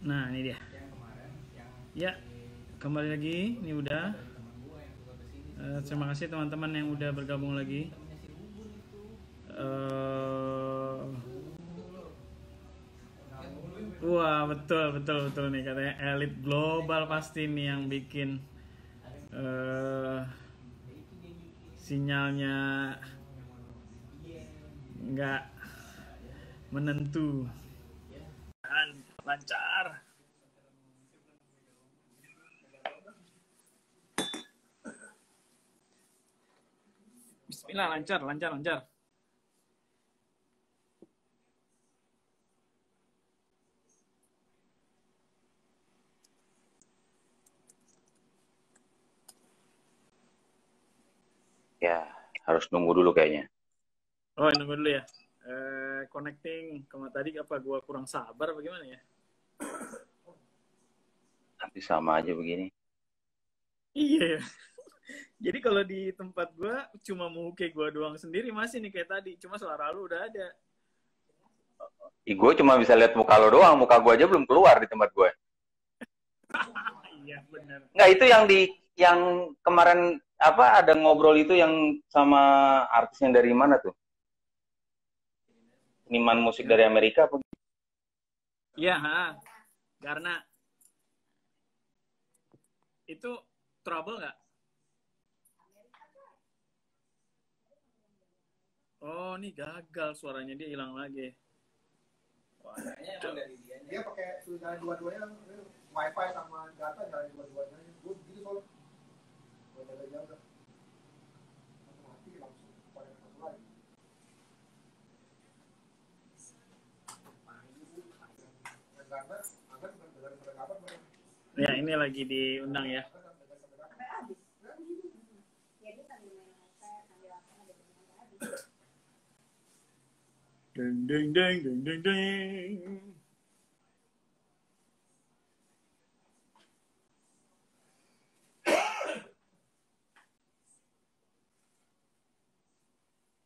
Nah, ini dia. Ya, kembali lagi. Ini udah. Terima kasih teman-teman yang udah bergabung lagi. Eh, Wah, betul nih katanya elit global pasti nih yang bikin eh sinyalnya nggak menentu. Dan lancar. Bismillah, lancar. Ya, harus nunggu dulu kayaknya. Oh, nunggu dulu ya. Connecting sama tadi apa gua kurang sabar bagaimana ya? Nanti sama aja begini. Iya. Jadi kalau di tempat gua cuma muke gua doang sendiri masih nih kayak tadi. Cuma suara lu udah ada. Gue cuma bisa lihat muka lo doang, muka gue aja belum keluar di tempat gue. Iya benar. Nggak, itu yang kemarin apa ada ngobrol itu yang sama artisnya dari mana tuh? Seniman musik dari Amerika apa? Iya, karena itu trouble nggak? Oh, ini gagal suaranya dia hilang lagi. Wah, dari dia pakai jalan dua-duanya wifi sama data jalan dua-duanya gue begitu soalnya gue jaga jaga mati langsung pada satu lagi karena agar bukan dengar kabar ya ini lagi diundang ya. Deng deng deng deng deng deng.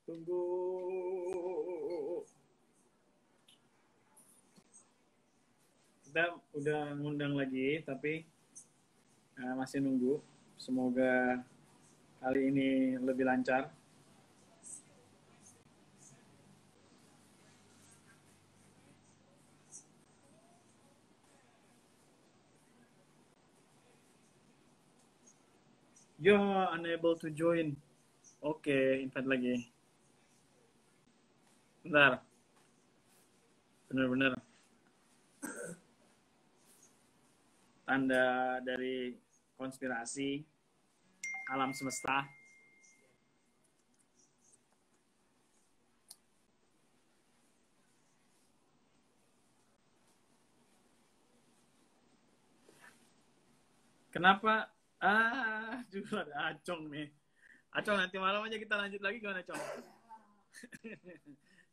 Tunggu. Kita udah ngundang lagi tapi masih nunggu. Semoga kali ini lebih lancar. You're unable to join. Oke, invite lagi. Bentar. Bener-bener. Tanda dari konspirasi alam semesta. Kenapa? Juga ada Acong nih. Acong, nanti malam aja kita lanjut lagi gimana, Acong?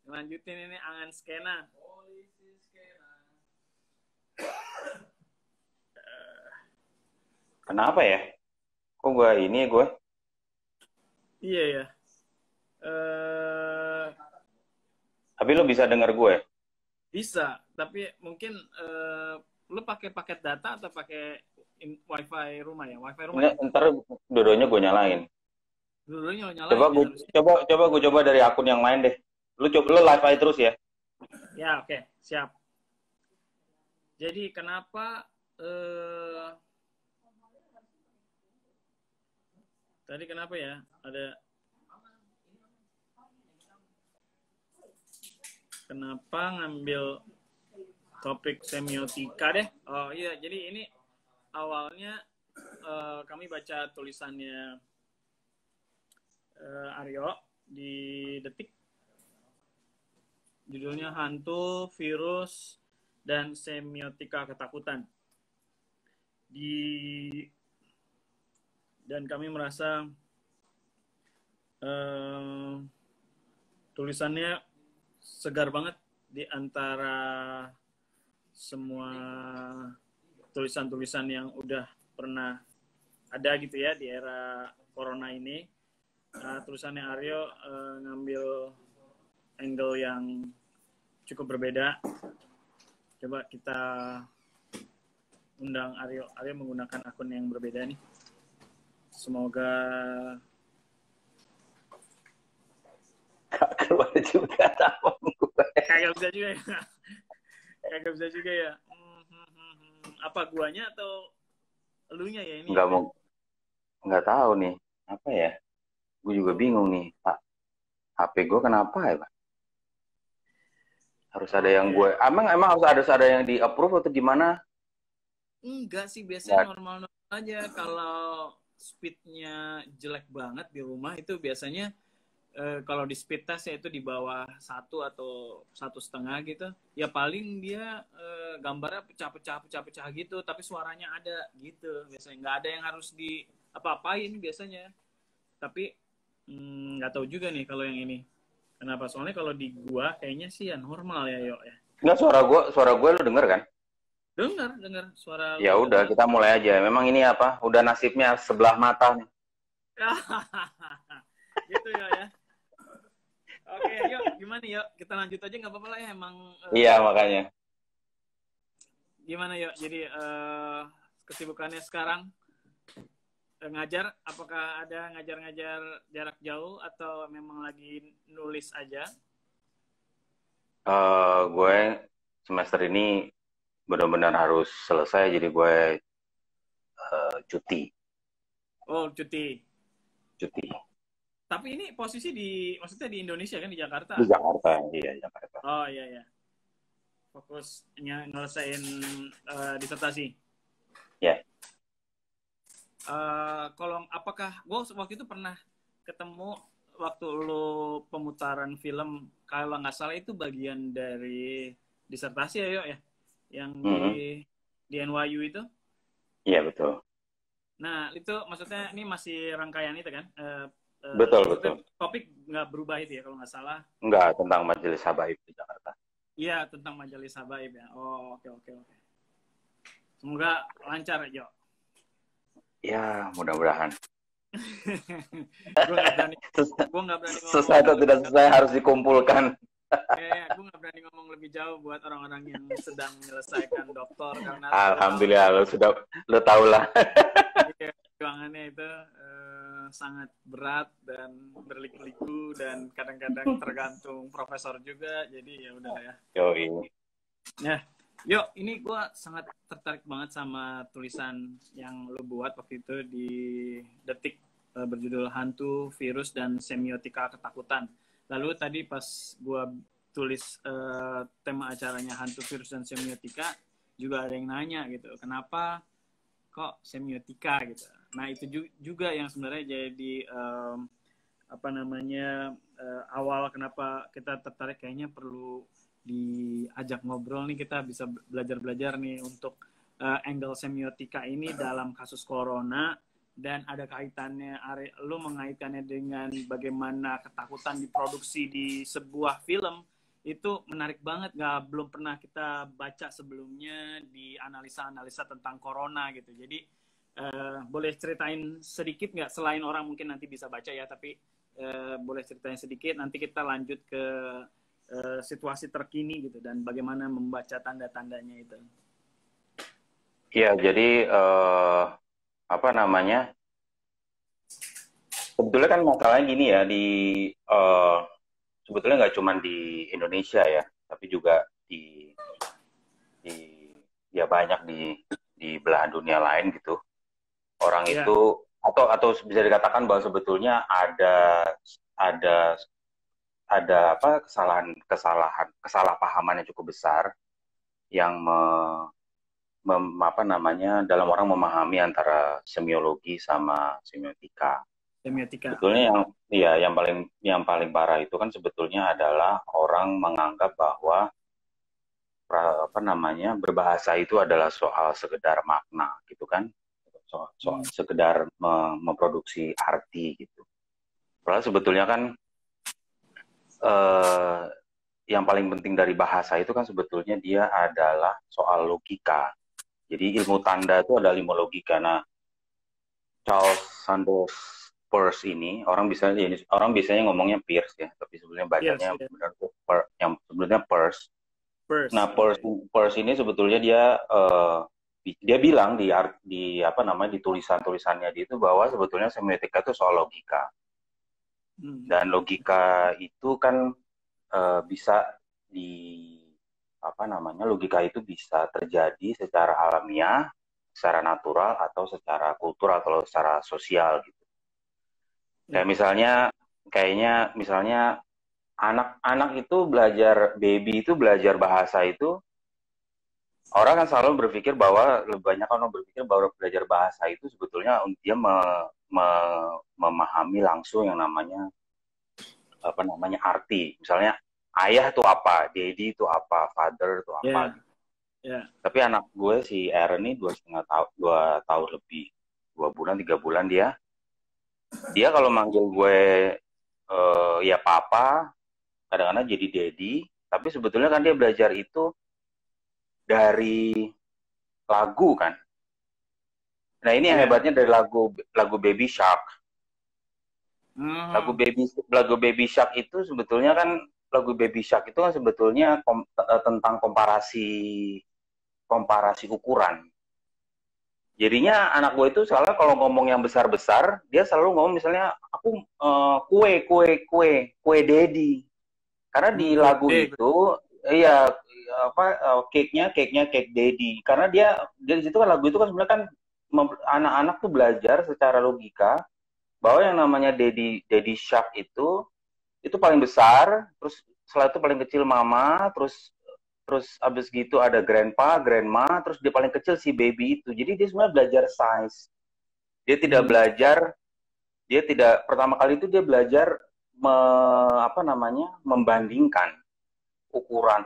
Lanjutin ini angan skena. Kenapa ya? Kok gue ini gue? Iya ya. Tapi lo bisa dengar gue? Bisa, tapi mungkin lo pakai paket data atau pakai wifi rumah ya? Wifi rumah ya? Ntar dua-duanya gue nyalain. Dulu-dulunya lo nyalain Coba ya gue harusnya. coba dari akun yang lain deh. Lu live aja terus ya. Ya, oke, siap. Jadi kenapa tadi kenapa ya? Kenapa ngambil topik semiotika deh? Oh iya, jadi ini awalnya kami baca tulisannya Aryo di Detik. Judulnya Hantu, Virus, dan Semiotika Ketakutan. Dan kami merasa tulisannya segar banget di antara semua tulisan-tulisan yang udah pernah ada gitu ya di era corona ini. Tulisannya Aryo ngambil angle yang cukup berbeda. Coba kita undang Aryo. Aryo menggunakan akun yang berbeda nih. Semoga keluar juga sama gue. kagak bisa juga ya. Kagak bisa juga ya. Apa guanya atau elunya ya ini? Nggak tahu nih apa ya. Gue juga bingung nih. Pak, HP gue kenapa ya, Pak? Harus ada yang gue. Emang harus ada yang di approve atau gimana? Enggak sih, biasanya normal-normal aja. Kalau speednya jelek banget di rumah itu biasanya kalau di speed test ya itu di bawah 1 atau 1,5 gitu. Ya paling dia gambarnya pecah-pecah gitu, tapi suaranya ada gitu. Biasanya nggak ada yang harus di apa-apain biasanya. Tapi nggak tahu juga nih kalau yang ini. Kenapa? Soalnya kalau di gua kayaknya sih ya normal ya, Yo ya. Enggak, suara gue lu denger kan? Dengar suara Ya lu. udah, kita mulai aja. Memang ini apa? Udah nasibnya sebelah mata nih. Gitu ya. Oke, yuk gimana yuk? Kita lanjut aja nggak apa-apa lah ya emang. Iya, makanya. Gimana yuk? Jadi kesibukannya sekarang ngajar, apakah ada ngajar-ngajar jarak jauh atau memang lagi nulis aja? Gue semester ini benar-benar harus selesai, jadi gue cuti. Oh, cuti. Cuti. Tapi ini posisi maksudnya di Indonesia kan, di Jakarta? Di Jakarta, iya Jakarta. Oh iya. Fokusnya ngelesain disertasi. Ya. Kalau apakah gue waktu itu pernah ketemu waktu lo pemutaran film, kalau nggak salah itu bagian dari disertasi ya, Yo ya, yang di NYU itu? Iya betul. Nah itu maksudnya ini masih rangkaian itu kan? Betul. Topik nggak berubah itu ya kalau nggak salah? Nggak, tentang Majelis Habaib di Jakarta. Iya, tentang Majelis Habaib ya. Oh oke. Semoga lancar, Yo. Ya, mudah-mudahan. Gue nggak berani ngomong. Selesai atau tidak selesai harus dikumpulkan. Gue nggak berani ngomong lebih jauh buat orang-orang yang sedang menyelesaikan doktor karena alhamdulillah lo tau lah. Perjuangannya itu sangat berat dan berliku-liku dan kadang-kadang tergantung profesor juga, jadi ya udah ya. Yuk, ini gue sangat tertarik banget sama tulisan yang lo buat waktu itu di Detik berjudul Hantu, Virus, dan Semiotika Ketakutan. Lalu tadi pas gue tulis tema acaranya Hantu, Virus, dan Semiotika, juga ada yang nanya gitu, kenapa kok semiotika gitu. Nah itu juga yang sebenarnya jadi awal kenapa kita tertarik, kayaknya perlu diajak ngobrol nih, kita bisa belajar nih untuk angle semiotika ini dalam kasus corona, dan ada kaitannya, lu mengaitkannya dengan bagaimana ketakutan diproduksi di sebuah film. Itu menarik banget, belum pernah kita baca sebelumnya di analisa-analisa tentang corona gitu. Jadi boleh ceritain sedikit nggak, selain orang mungkin nanti bisa baca ya, tapi boleh ceritain sedikit, nanti kita lanjut ke situasi terkini gitu, dan bagaimana membaca tanda-tandanya itu. Iya, jadi sebetulnya kan masalahnya gini ya, sebetulnya nggak cuma di Indonesia ya, tapi juga ya banyak di belahan dunia lain gitu. Orang itu atau bisa dikatakan bahwa sebetulnya ada kesalahpahaman yang cukup besar yang dalam orang memahami antara semiologi sama semiotika. Sebetulnya yang paling parah itu kan sebetulnya adalah orang menganggap bahwa berbahasa itu adalah soal sekedar makna gitu kan, soal sekedar memproduksi arti gitu. Padahal sebetulnya kan yang paling penting dari bahasa itu kan sebetulnya dia adalah soal logika. Jadi ilmu tanda itu adalah ilmu logika. Nah, Charles Sanders Peirce ini, orang biasanya ngomongnya Peirce ya, tapi sebenarnya bacanya yang sebenarnya Peirce. Nah, Peirce ini sebetulnya dia dia bilang di apa namanya di tulisannya dia itu bahwa sebetulnya semiotika itu soal logika. Dan logika itu kan bisa di apa namanya logika itu bisa terjadi secara alamiah, secara natural atau secara kultural atau secara sosial gitu. Kayak misalnya anak-anak itu baby itu belajar bahasa itu, orang kan selalu berpikir bahwa lebih banyak orang berpikir bahwa belajar bahasa itu sebetulnya dia memahami langsung yang namanya apa namanya arti. Misalnya ayah itu apa, daddy itu apa, father itu apa. Tapi anak gue si Aaron ini 2,5 tahun lebih, 2 bulan 3 bulan dia kalau manggil gue ya papa, kadang-kadang jadi daddy. Tapi sebetulnya kan dia belajar itu dari lagu kan. Nah ini yang hebatnya dari lagu Baby Shark. Lagu Baby Shark itu sebetulnya kan tentang komparasi ukuran. Jadinya anak gue itu selalu kalau ngomong yang besar-besar, dia selalu ngomong misalnya aku kue daddy. Karena di lagu itu cake daddy. Karena dia di situ kan lagu itu kan sebenarnya kan anak-anak tuh belajar secara logika bahwa yang namanya daddy shark itu paling besar, terus setelah itu paling kecil mama, terus abis gitu ada grandpa, grandma, terus dia paling kecil si baby itu. Jadi dia sebenarnya belajar size. Dia tidak pertama kali itu dia belajar membandingkan ukuran,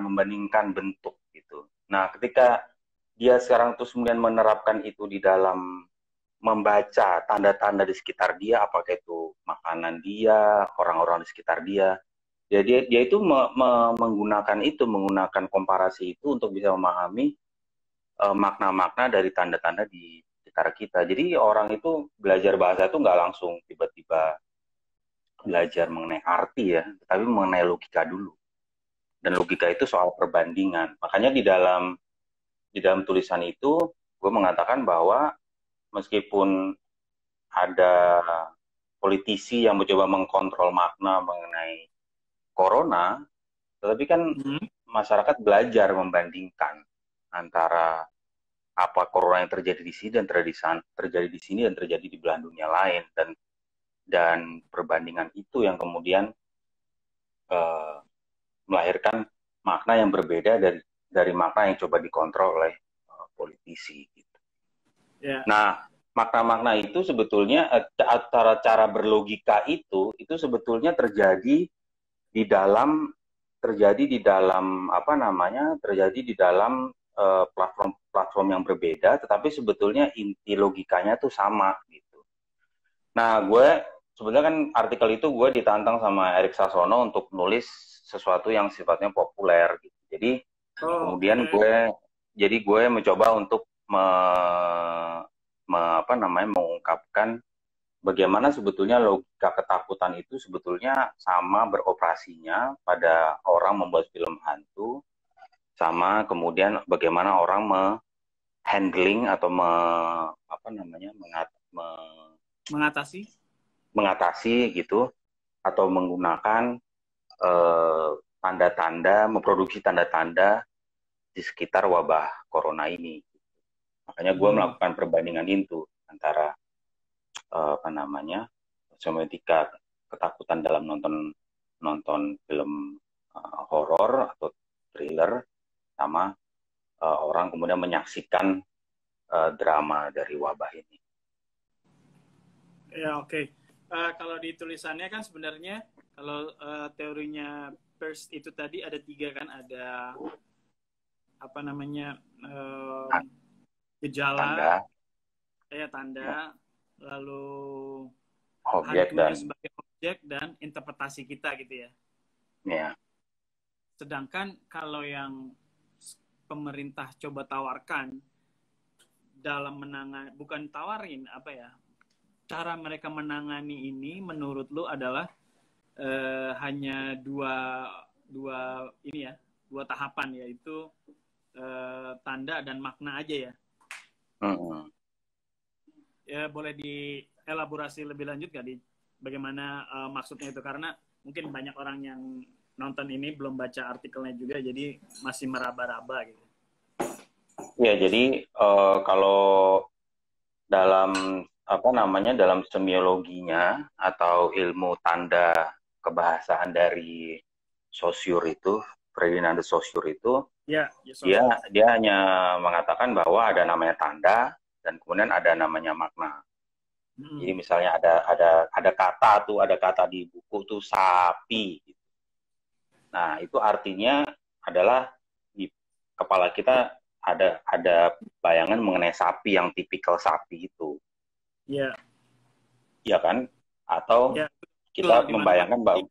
membandingkan bentuk gitu. Nah, ketika dia sekarang terus kemudian menerapkan itu di dalam membaca tanda-tanda di sekitar dia, apakah itu makanan dia, orang-orang di sekitar dia. Jadi dia itu menggunakan komparasi itu untuk bisa memahami makna-makna dari tanda-tanda di sekitar kita. Jadi orang itu belajar bahasa itu nggak langsung tiba-tiba belajar mengenai arti ya, tapi mengenai logika dulu. Dan logika itu soal perbandingan. Makanya di dalam tulisan itu gue mengatakan bahwa meskipun ada politisi yang mencoba mengkontrol makna mengenai corona, tetapi kan masyarakat belajar membandingkan antara apa corona yang terjadi di sini dan terjadi di sini dan terjadi di belahan dunia lain, dan perbandingan itu yang kemudian melahirkan makna yang berbeda dari makna yang coba dikontrol oleh politisi gitu. Nah, makna-makna itu sebetulnya cara berlogika itu sebetulnya terjadi di dalam platform yang berbeda, tetapi sebetulnya inti logikanya tuh sama gitu. Nah, gue sebenarnya kan artikel itu gue ditantang sama Erik Sasono untuk nulis sesuatu yang sifatnya populer gitu. Jadi kemudian gue mencoba untuk mengungkapkan bagaimana sebetulnya logika ketakutan itu sebetulnya sama beroperasinya pada orang membuat film hantu, sama kemudian bagaimana orang handling atau mengatasi gitu, atau menggunakan tanda-tanda, memproduksi tanda-tanda di sekitar wabah corona ini. Makanya gue melakukan perbandingan itu antara semiotika ketakutan dalam nonton film horor atau thriller, sama orang kemudian menyaksikan drama dari wabah ini. Ya, oke. Kalau di tulisannya kan sebenarnya kalau teorinya Peirce itu tadi ada 3 kan, ada gejala, tanda, lalu objek sebagai objek dan interpretasi kita gitu ya. Yeah. Sedangkan kalau yang pemerintah coba tawarkan dalam bukan tawarin cara mereka menangani ini menurut lu adalah hanya dua tahapan, yaitu tanda dan makna aja ya. Mm-mm. Ya boleh dielaborasi lebih lanjut nggak di bagaimana maksudnya itu, karena mungkin banyak orang yang nonton ini belum baca artikelnya juga, jadi masih meraba-raba gitu. Ya, jadi kalau dalam apa namanya dalam semiologinya atau ilmu tanda kebahasaan dari Saussure itu, Ferdinand de Saussure itu, Ya, dia hanya mengatakan bahwa ada namanya tanda dan kemudian ada namanya makna. Jadi misalnya ada kata di buku tuh sapi. Nah, itu artinya adalah di kepala kita ada bayangan mengenai sapi yang tipikal sapi itu. Iya. Iya kan? Atau Ya, kita betul, membayangkan bahwa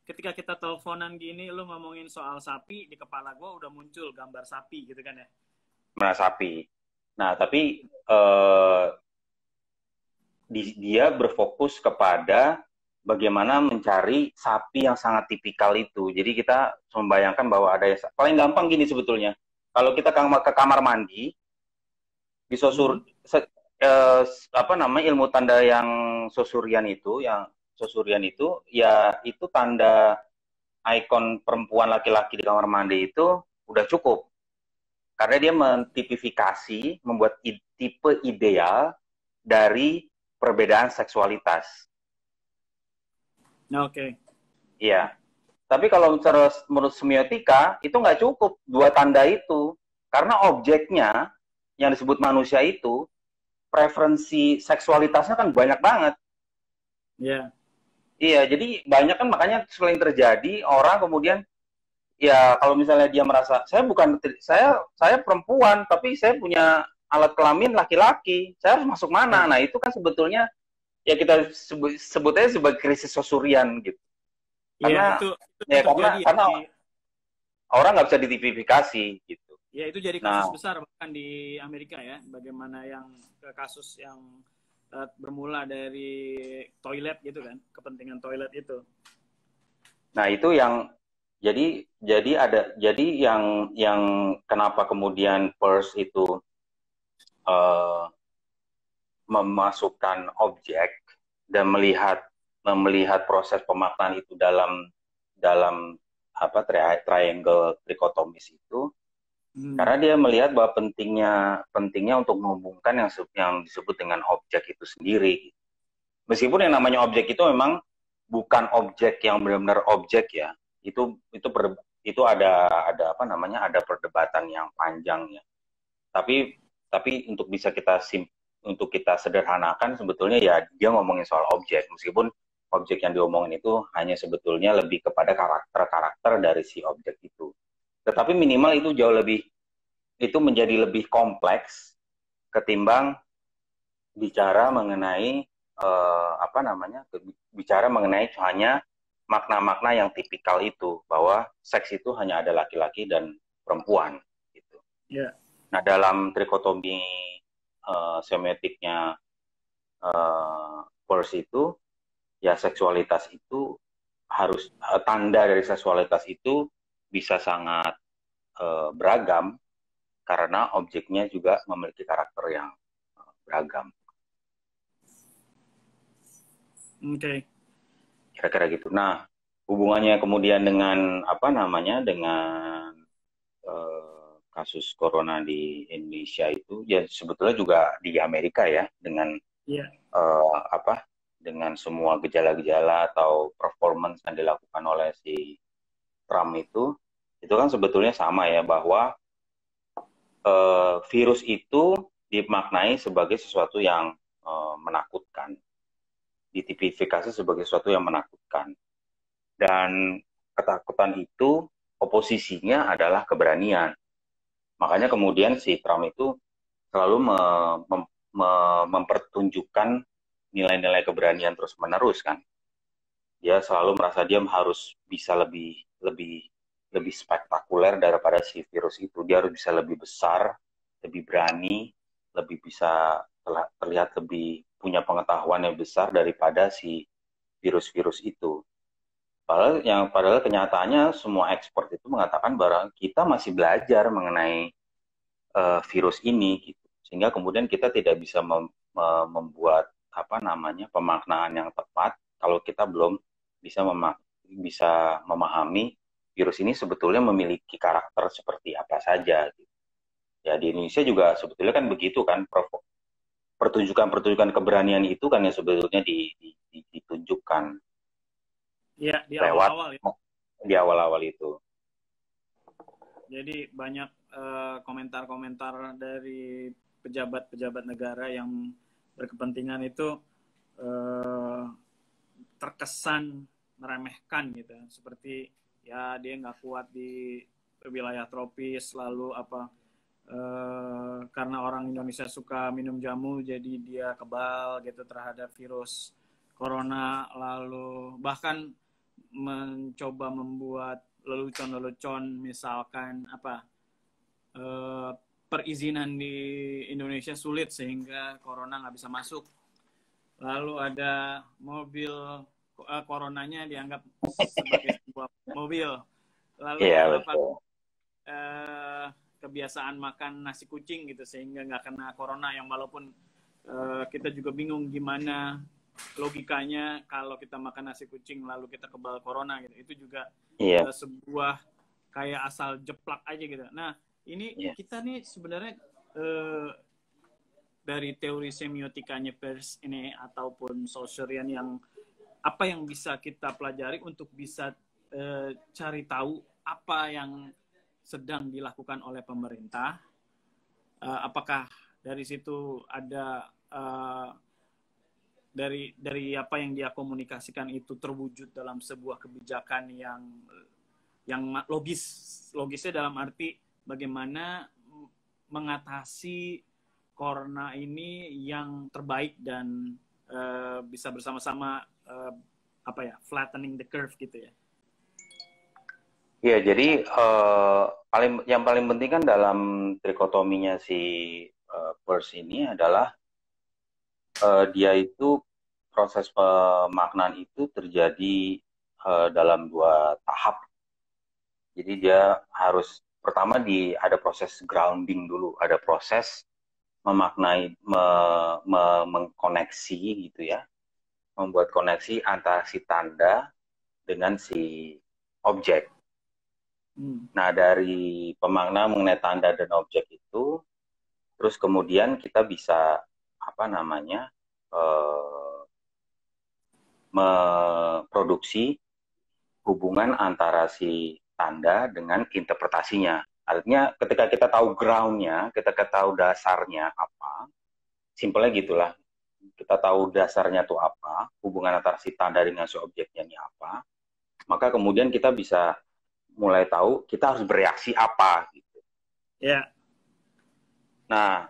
ketika kita teleponan gini, lu ngomongin soal sapi, di kepala gua udah muncul gambar sapi gitu kan ya. mana sapi. Nah, tapi dia berfokus kepada bagaimana mencari sapi yang sangat tipikal itu. Jadi kita membayangkan bahwa ada yang paling gampang gini sebetulnya. Kalau kita ke kamar mandi, di Saussure, apa namanya ilmu tanda yang Saussurian itu, ya itu tanda ikon perempuan laki-laki di kamar mandi itu udah cukup. Karena dia mentipifikasi, membuat tipe ideal dari perbedaan seksualitas. Oke. Iya. Tapi kalau menurut semiotika, itu nggak cukup dua tanda itu. Karena objeknya, yang disebut manusia itu, preferensi seksualitasnya kan banyak banget. Iya. Iya, jadi banyak kan, makanya sering terjadi orang kemudian, ya kalau misalnya dia merasa, saya perempuan, tapi saya punya alat kelamin laki-laki, saya harus masuk mana? Nah, itu kan sebetulnya ya kita sebutnya sebagai krisis Saussurian gitu. Iya, Karena orang nggak bisa ditipifikasi gitu. Ya, itu jadi kasus besar bahkan di Amerika ya, bagaimana yang kasus yang bermula dari toilet gitu kan, kepentingan toilet itu. Nah, itu yang jadi yang kenapa kemudian Peirce itu memasukkan objek dan melihat proses pemaknaan itu dalam apa triangle trikotomis itu, karena dia melihat bahwa pentingnya untuk menghubungkan yang disebut dengan objek itu sendiri. Meskipun yang namanya objek itu memang bukan objek yang benar-benar objek ya, itu ada apa namanya, ada perdebatan yang panjang ya. Tapi untuk kita sederhanakan, sebetulnya ya dia ngomongin soal objek, meskipun objek yang diomongin itu hanya sebetulnya lebih kepada karakter dari si objek itu. Tetapi minimal itu menjadi lebih kompleks ketimbang bicara mengenai bicara mengenai hanya makna-makna yang tipikal itu, bahwa seks itu hanya ada laki-laki dan perempuan gitu. Yeah. Nah, dalam trikotomi semiotiknya Peirce itu, ya seksualitas itu harus tanda dari seksualitas itu bisa sangat beragam karena objeknya juga memiliki karakter yang beragam. Oke. Okay. Kira-kira gitu. Nah, hubungannya kemudian dengan dengan kasus corona di Indonesia itu, ya sebetulnya juga di Amerika ya, dengan dengan semua gejala-gejala atau performance yang dilakukan oleh si Trump itu kan sebetulnya sama ya, bahwa virus itu dimaknai sebagai sesuatu yang menakutkan, ditipifikasi sebagai sesuatu yang menakutkan, dan ketakutan itu oposisinya adalah keberanian. Makanya kemudian si Trump itu selalu mempertunjukkan nilai-nilai keberanian terus-menerus kan. Dia selalu merasa dia harus bisa lebih spektakuler daripada si virus itu. Dia harus bisa lebih besar, lebih berani, lebih bisa terlihat lebih punya pengetahuan yang besar daripada si virus-virus itu. Padahal kenyataannya semua expert itu mengatakan bahwa kita masih belajar mengenai virus ini gitu. Sehingga kemudian kita tidak bisa membuat pemaknaan yang tepat kalau kita belum bisa memahami virus ini sebetulnya memiliki karakter seperti apa saja gitu. Ya di Indonesia juga sebetulnya kan begitu kan, pertunjukan keberanian itu kan yang sebetulnya ditunjukkan Iya, di lewat awal-awal ya. di awal-awal itu. Jadi banyak komentar-komentar dari pejabat-pejabat negara yang berkepentingan itu terkesan meremehkan gitu. Seperti ya dia nggak kuat di wilayah tropis, lalu karena orang Indonesia suka minum jamu jadi dia kebal gitu terhadap virus corona, lalu bahkan mencoba membuat lelucon-lelucon misalkan perizinan di Indonesia sulit sehingga corona nggak bisa masuk, lalu ada mobil coronanya dianggap sebagai sebuah mobil, lalu kebiasaan makan nasi kucing gitu sehingga nggak kena corona, yang walaupun kita juga bingung gimana logikanya kalau kita makan nasi kucing lalu kita kebal corona gitu. Itu juga sebuah kayak asal jeplak aja gitu. Nah ini kita nih sebenarnya dari teori semiotikanya Peirce ini ataupun Saussurian apa yang bisa kita pelajari untuk bisa cari tahu apa yang sedang dilakukan oleh pemerintah, apakah dari situ ada dari apa yang dia komunikasikan itu terwujud dalam sebuah kebijakan yang logisnya dalam arti bagaimana mengatasi corona ini yang terbaik dan bisa bersama-sama flattening the curve gitu ya. Iya, jadi yang paling penting kan dalam trikotominya si Peirce ini adalah dia itu proses pemaknaan itu terjadi dalam 2 tahap. Jadi dia harus pertama ada proses grounding dulu, ada proses memaknai, mengkoneksi gitu ya, membuat koneksi antara si tanda dengan si objek. Nah, dari pemakna mengenai tanda dan objek itu, terus kemudian kita bisa memproduksi hubungan antara si tanda dengan interpretasinya. Artinya ketika kita tahu ground-nya, ketika tahu dasarnya apa, simpelnya gitulah. Kita tahu dasarnya itu apa, hubungan antara si tanda dengan si objeknya ini apa, maka kemudian kita bisa mulai tahu kita harus bereaksi apa gitu. Ya. Nah,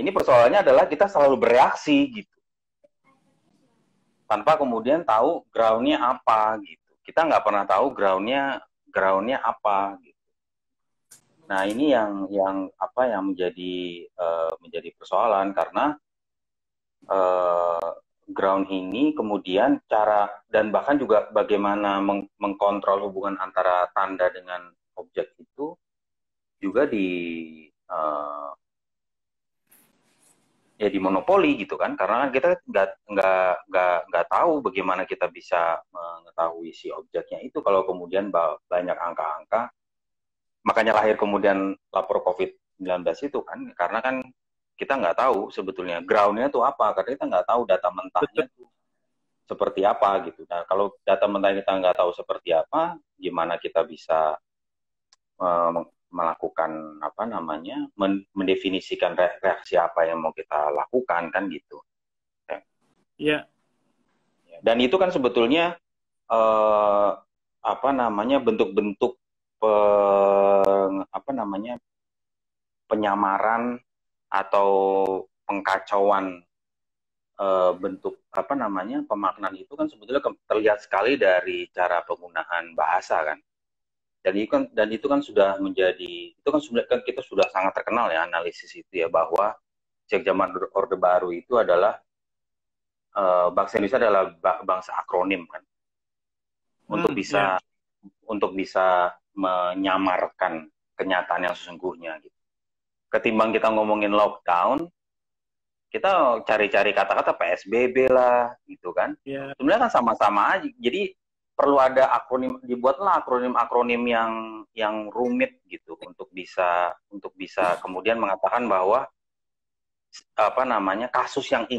ini persoalannya adalah kita selalu bereaksi gitu, tanpa kemudian tahu ground-nya apa gitu. Kita nggak pernah tahu ground-nya apa gitu. Nah, ini yang menjadi persoalan karena ground ini kemudian cara dan bahkan juga bagaimana mengkontrol hubungan antara tanda dengan objek itu juga dimonopoli gitu kan, karena kita nggak tahu bagaimana kita bisa mengetahui si objeknya itu kalau kemudian banyak angka-angka. Makanya lahir kemudian lapor COVID-19 itu kan, karena kan kita nggak tahu sebetulnya ground-nya itu apa, karena kita nggak tahu data mentahnya itu seperti apa gitu. Nah, kalau data mentah kita nggak tahu seperti apa, gimana kita bisa melakukan mendefinisikan reaksi apa yang mau kita lakukan kan gitu. Iya. Dan itu kan sebetulnya bentuk-bentuk penyamaran atau pengkacauan bentuk pemaknaan itu kan sebetulnya terlihat sekali dari cara penggunaan bahasa kan. Dan itu kan sudah menjadi, itu kan sebenarnya kita sudah sangat terkenal ya analisis itu ya, bahwa sejak zaman Orde Baru itu adalah bangsa Indonesia adalah bangsa akronim kan, untuk bisa menyamarkan kenyataan yang sesungguhnya gitu. ketimbang kita ngomongin lockdown, kita cari-cari kata-kata PSBB lah, gitu kan. Ya. Sebenarnya kan sama-sama aja. Jadi perlu ada akronim, dibuatlah akronim-akronim yang rumit gitu untuk bisa kemudian mengatakan bahwa kasus yang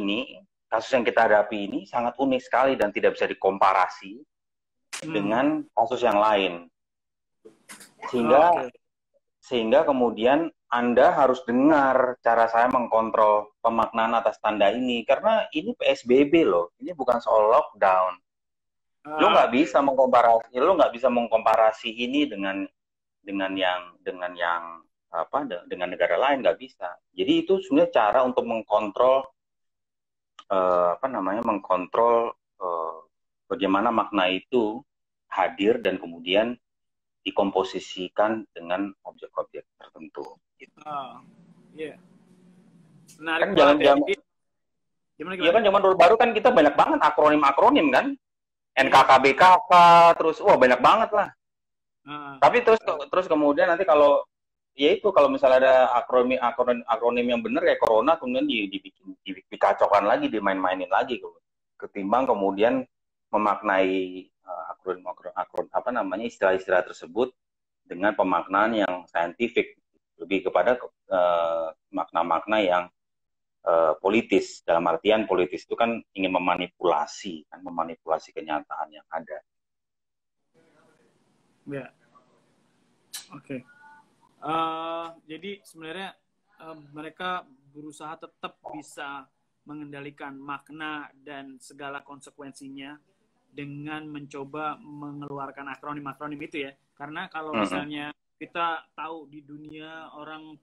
kita hadapi ini sangat unik sekali dan tidak bisa dikomparasi dengan kasus yang lain. Sehingga kemudian Anda harus dengar cara saya mengkontrol pemaknaan atas tanda ini, karena ini PSBB loh, ini bukan soal lockdown. Lo nggak bisa mengkomparasi ini dengan negara lain, nggak bisa. Jadi itu sebenarnya cara untuk mengkontrol bagaimana makna itu hadir dan kemudian dikomposisikan dengan objek-objek tertentu. Gitu. Iya. Kan zaman baru kan kita banyak banget akronim kan, NKKBKK, terus banyak banget lah. Tapi terus kemudian nanti kalau misalnya ada akronim yang benar kayak corona, kemudian dikacaukan lagi, dimain-mainin lagi, ketimbang kemudian memaknai istilah-istilah tersebut dengan pemaknaan yang saintifik, lebih kepada makna-makna yang politis. Dalam artian politis itu kan ingin memanipulasi kenyataan yang ada. Ya, oke. Jadi sebenarnya mereka berusaha tetap bisa mengendalikan makna dan segala konsekuensinya dengan mencoba mengeluarkan akronim-akronim itu ya. Karena kalau misalnya kita tahu di dunia orang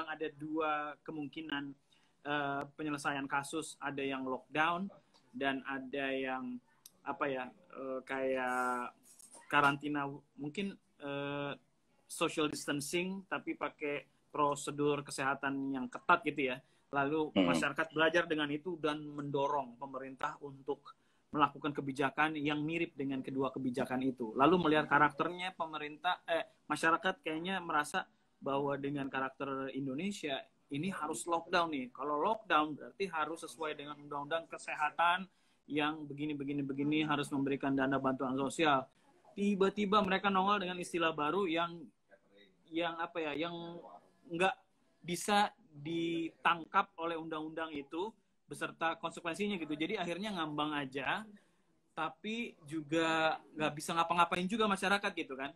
ada dua kemungkinan penyelesaian kasus, ada yang lockdown dan ada yang kayak karantina, mungkin social distancing tapi pakai prosedur kesehatan yang ketat gitu ya. Lalu masyarakat belajar dengan itu dan mendorong pemerintah untuk melakukan kebijakan yang mirip dengan kedua kebijakan itu. Lalu melihat karakternya masyarakat kayaknya merasa bahwa dengan karakter Indonesia ini harus lockdown nih. Kalau lockdown berarti harus sesuai dengan undang-undang kesehatan yang begini harus memberikan dana bantuan sosial. Tiba-tiba mereka nongol dengan istilah baru yang nggak bisa ditangkap oleh undang-undang itu beserta konsekuensinya gitu. Jadi akhirnya ngambang aja, tapi juga nggak bisa ngapa-ngapain juga masyarakat gitu kan.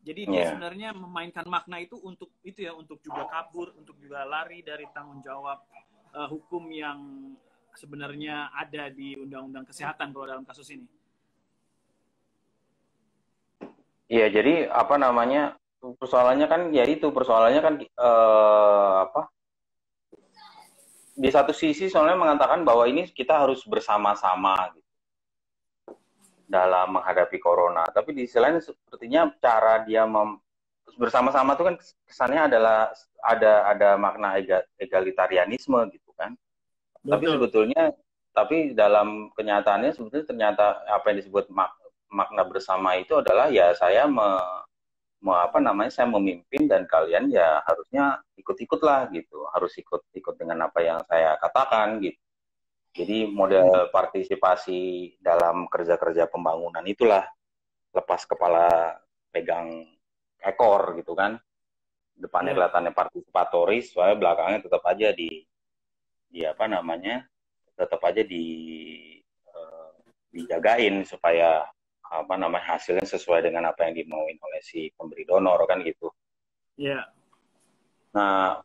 Jadi dia sebenarnya memainkan makna itu untuk juga kabur, untuk juga lari dari tanggung jawab hukum yang sebenarnya ada di undang-undang kesehatan kalau dalam kasus ini. Iya, jadi persoalannya kan di satu sisi soalnya mengatakan bahwa ini kita harus bersama-sama gitu dalam menghadapi corona. Tapi di sisi lain sepertinya cara dia bersama-sama itu kan kesannya adalah ada makna egalitarianisme gitu kan. Betul. Tapi dalam kenyataannya sebetulnya ternyata apa yang disebut makna bersama itu adalah ya saya saya memimpin dan kalian ya harusnya ikut-ikutlah gitu, harus ikut dengan apa yang saya katakan gitu. Jadi model partisipasi dalam kerja-kerja pembangunan itulah, lepas kepala pegang ekor gitu kan, depannya kelihatannya partisipatoris, soalnya belakangnya tetap aja dijagain supaya hasilnya sesuai dengan apa yang dimauin oleh si pemberi donor kan gitu. Iya. Yeah. Nah,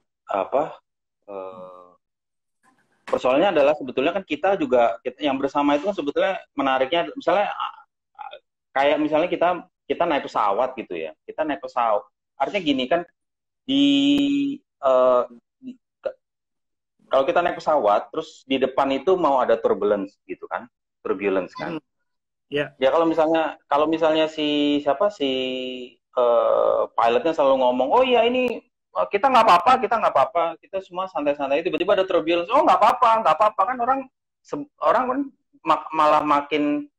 persoalannya adalah sebetulnya kan kita yang bersama itu kan sebetulnya menariknya, misalnya kayak misalnya kita naik pesawat gitu ya. Kita naik pesawat. Artinya gini kan, kalau kita naik pesawat terus di depan itu mau ada turbulence gitu kan. Turbulence kan. Yeah. Ya kalau misalnya pilotnya selalu ngomong, oh iya ini kita nggak apa-apa, kita semua santai-santai, tiba-tiba ada turbulence, oh nggak apa-apa kan orang kan malah makin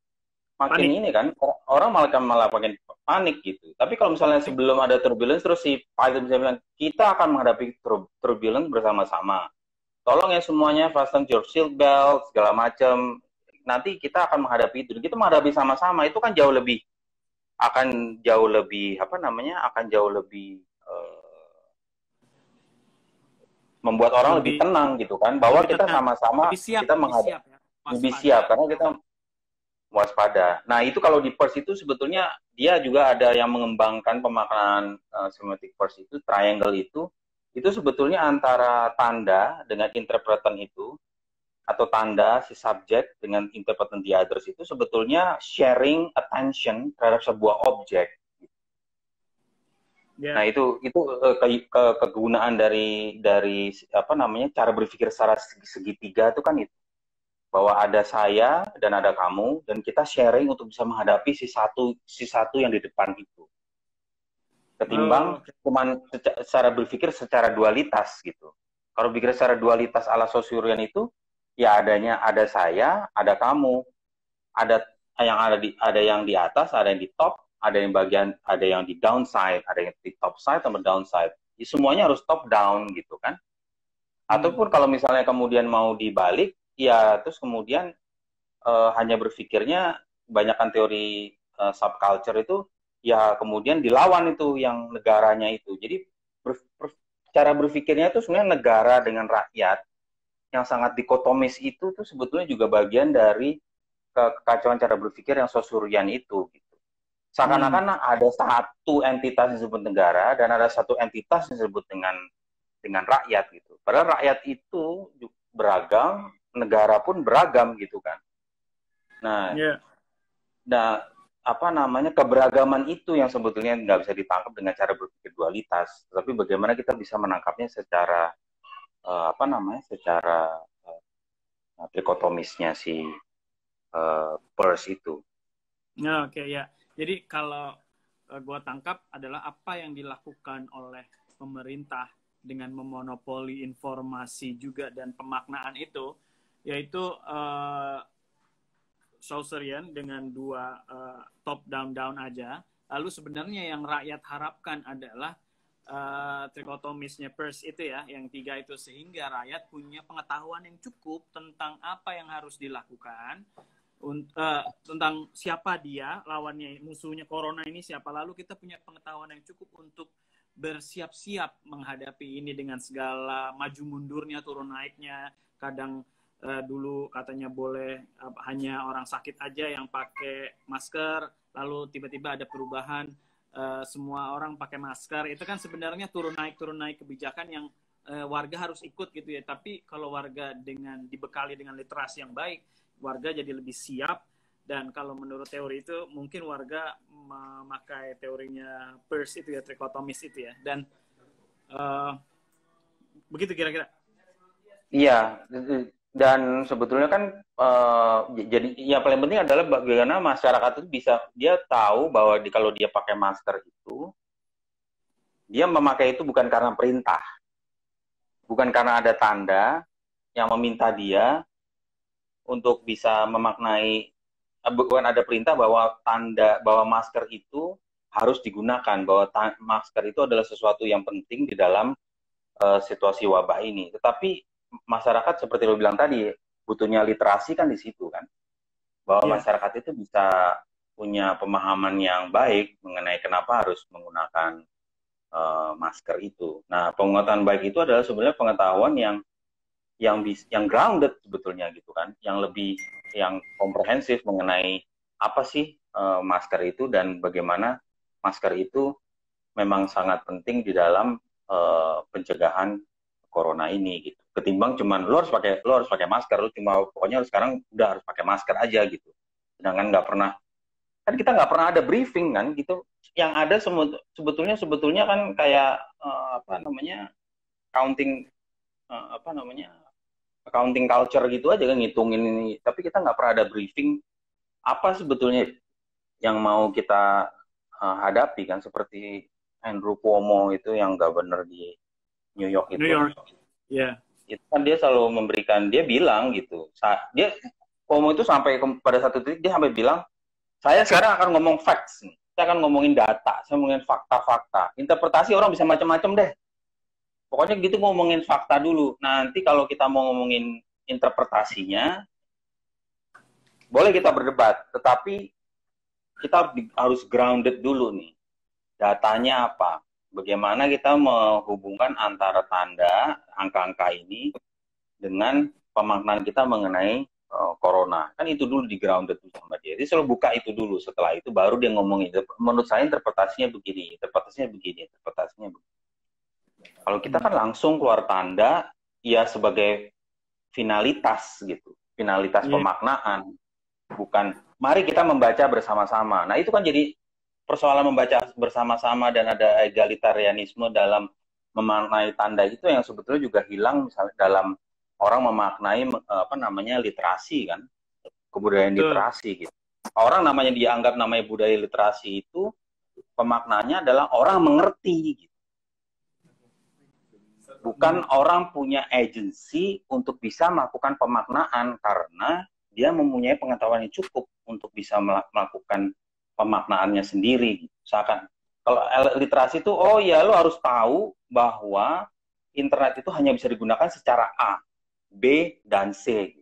makin Panik. ini kan orang malah makin panik gitu. Tapi kalau misalnya sebelum ada turbulence terus si pilot bisa bilang kita akan menghadapi turbulence bersama-sama. Tolong ya semuanya fasten your seat belt segala macam. Nanti kita akan menghadapi itu. Kita menghadapi sama-sama itu kan akan jauh lebih apa namanya? Akan jauh lebih membuat orang lebih tenang gitu kan bahwa kita sama-sama kita menghadapi lebih siap karena kita waspada. Nah, itu kalau di PERS itu sebetulnya dia juga ada yang mengembangkan pemaknaan semiotic PERS itu, triangle itu sebetulnya antara tanda dengan interpretan itu, atau tanda si subjek dengan interpretan the others itu sebetulnya sharing attention terhadap sebuah objek. Yeah. Nah, itu kegunaan dari apa namanya cara berpikir secara segitiga itu kan itu. Bahwa ada saya dan ada kamu dan kita sharing untuk bisa menghadapi si satu yang di depan itu. Ketimbang cuman secara berpikir secara dualitas gitu. Kalau pikir secara dualitas ala Saussurian itu ya ada saya, ada kamu. Ada yang di atas, ada yang di top, ada yang di downside, ada yang di top side sama downside. Ya, semuanya harus top down gitu kan. Ataupun kalau misalnya kemudian mau dibalik ya terus kemudian hanya berpikirnya banyakkan teori subculture itu ya kemudian dilawan itu yang negaranya itu. Jadi cara berpikirnya itu sebenarnya negara dengan rakyat yang sangat dikotomis itu tuh sebetulnya juga bagian dari kekacauan cara berpikir yang Saussurian itu gitu. Seakan-akan ada satu entitas yang disebut negara dan ada satu entitas yang disebut dengan rakyat gitu. Padahal rakyat itu beragam, negara pun beragam gitu kan. Nah, nah apa namanya keberagaman itu yang sebetulnya nggak bisa ditangkap dengan cara berpikir dualitas, tapi bagaimana kita bisa menangkapnya secara apa namanya secara trikotomisnya si PERS itu. Oke, ya. Jadi kalau gua tangkap adalah apa yang dilakukan oleh pemerintah dengan memonopoli informasi juga dan pemaknaan itu, yaitu Saussurian dengan dua top down aja. Lalu sebenarnya yang rakyat harapkan adalah trikotomisnya PERS itu ya, yang tiga itu, sehingga rakyat punya pengetahuan yang cukup tentang apa yang harus dilakukan, tentang siapa dia, lawannya, musuhnya corona ini siapa, lalu kita punya pengetahuan yang cukup untuk bersiap-siap menghadapi ini dengan segala maju mundurnya, turun naiknya. Kadang dulu katanya boleh hanya orang sakit aja yang pakai masker, lalu tiba-tiba ada perubahan semua orang pakai masker. Itu kan sebenarnya turun naik kebijakan yang warga harus ikut gitu ya. Tapi kalau warga dibekali dengan literasi yang baik, warga jadi lebih siap. Dan kalau menurut teori itu mungkin warga memakai teorinya PERS itu ya, trikotomis itu ya. Dan begitu kira-kira. Iya, dan sebetulnya kan jadi yang paling penting adalah bagaimana masyarakat itu bisa dia tahu bahwa kalau dia pakai masker itu dia memakai itu bukan karena perintah, bukan karena ada tanda yang meminta dia untuk bisa memaknai, bukan ada perintah bahwa masker itu harus digunakan, bahwa masker itu adalah sesuatu yang penting di dalam situasi wabah ini. Tetapi masyarakat seperti lo bilang tadi butuhnya literasi kan di situ kan, bahwa masyarakat itu bisa punya pemahaman yang baik mengenai kenapa harus menggunakan masker itu. Nah, pengetahuan baik itu adalah sebenarnya pengetahuan yang grounded sebetulnya gitu kan, yang komprehensif mengenai apa sih masker itu dan bagaimana masker itu memang sangat penting di dalam pencegahan corona ini gitu. Ketimbang cuman lo harus pakai masker, lo pokoknya sekarang udah harus pakai masker aja gitu. Sedangkan kita nggak pernah ada briefing kan gitu. Yang ada sebetulnya kan kayak accounting culture gitu aja kan, ngitungin ini. Tapi kita nggak pernah ada briefing apa sebetulnya yang mau kita hadapi kan, seperti Andrew Cuomo itu yang governor di New York itu. Itu kan dia selalu dia bilang gitu. Cuomo itu sampai pada satu titik dia sampai bilang Saya sekarang akan ngomong facts nih. Saya akan ngomongin data, saya ngomongin fakta-fakta. Interpretasi orang bisa macam-macam deh. Pokoknya gitu ngomongin fakta dulu. Nanti kalau kita mau ngomongin interpretasinya, boleh kita berdebat. Tetapi kita harus grounded dulu nih. Datanya apa? Bagaimana kita menghubungkan antara tanda angka-angka ini dengan pemaknaan kita mengenai corona. Kan itu dulu di grounded sama dia. Jadi selalu buka itu dulu. Setelah itu baru dia ngomongin. Menurut saya interpretasinya begini, interpretasinya begini, interpretasinya begini. Kalau kita kan langsung keluar tanda, ya sebagai finalitas gitu. Finalitas pemaknaan. Bukan, mari kita membaca bersama-sama. Nah itu kan jadi persoalan membaca bersama-sama dan ada egalitarianisme dalam memaknai tanda itu yang sebetulnya juga hilang misalnya dalam orang memaknai apa namanya literasi kan, kebudayaan literasi gitu. Orang namanya dianggap namanya budaya literasi itu pemaknanya adalah orang mengerti gitu. Bukan orang punya agensi untuk bisa melakukan pemaknaan karena dia mempunyai pengetahuan yang cukup untuk bisa melakukan pemaknaannya sendiri. Misalkan kalau literasi itu, oh ya lo harus tahu bahwa internet itu hanya bisa digunakan secara A, B, dan C.